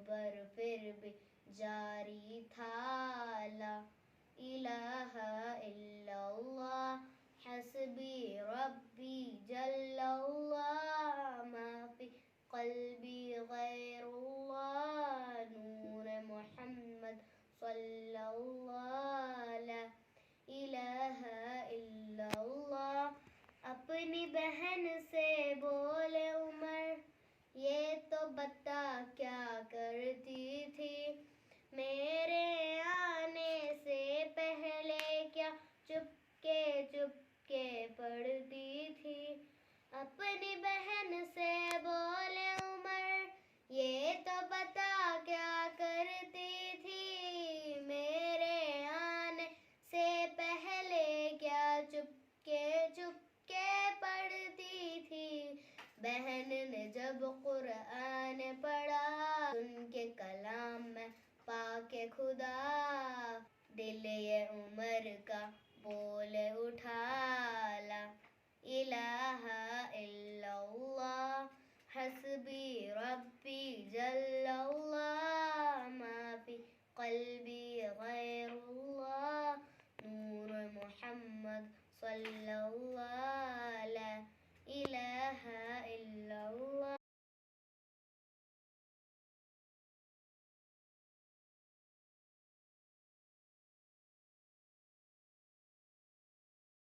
پر پھر بھی جاری تھا لا الہ الا اللہ حسبی ربی جل اللہ ما فی قلبی غیر اللہ نور محمد صلی اللہ لا الہ الا اللہ. اپنی بہن سے بولے عمر یہ تو بتا کیا کرتی تھی میرے آنے سے پہلے کیا چپکے چپکے پڑھتی تھی. اپنی بہن سے بولے عمر یہ تو بتا کیا کرتی تھی میرے آنے سے پہلے کیا چپکے چپکے پڑھتی تھی. بہن نے جب قرآن پڑھا سن کے کلام میں پاک خدا دل یہ عمر کا بول اٹھا لا الہ الا اللہ حسبی ربی جل اللہ ما فی قلبی غیر اللہ نور محمد صلی اللہ لا الہ الا اللہ.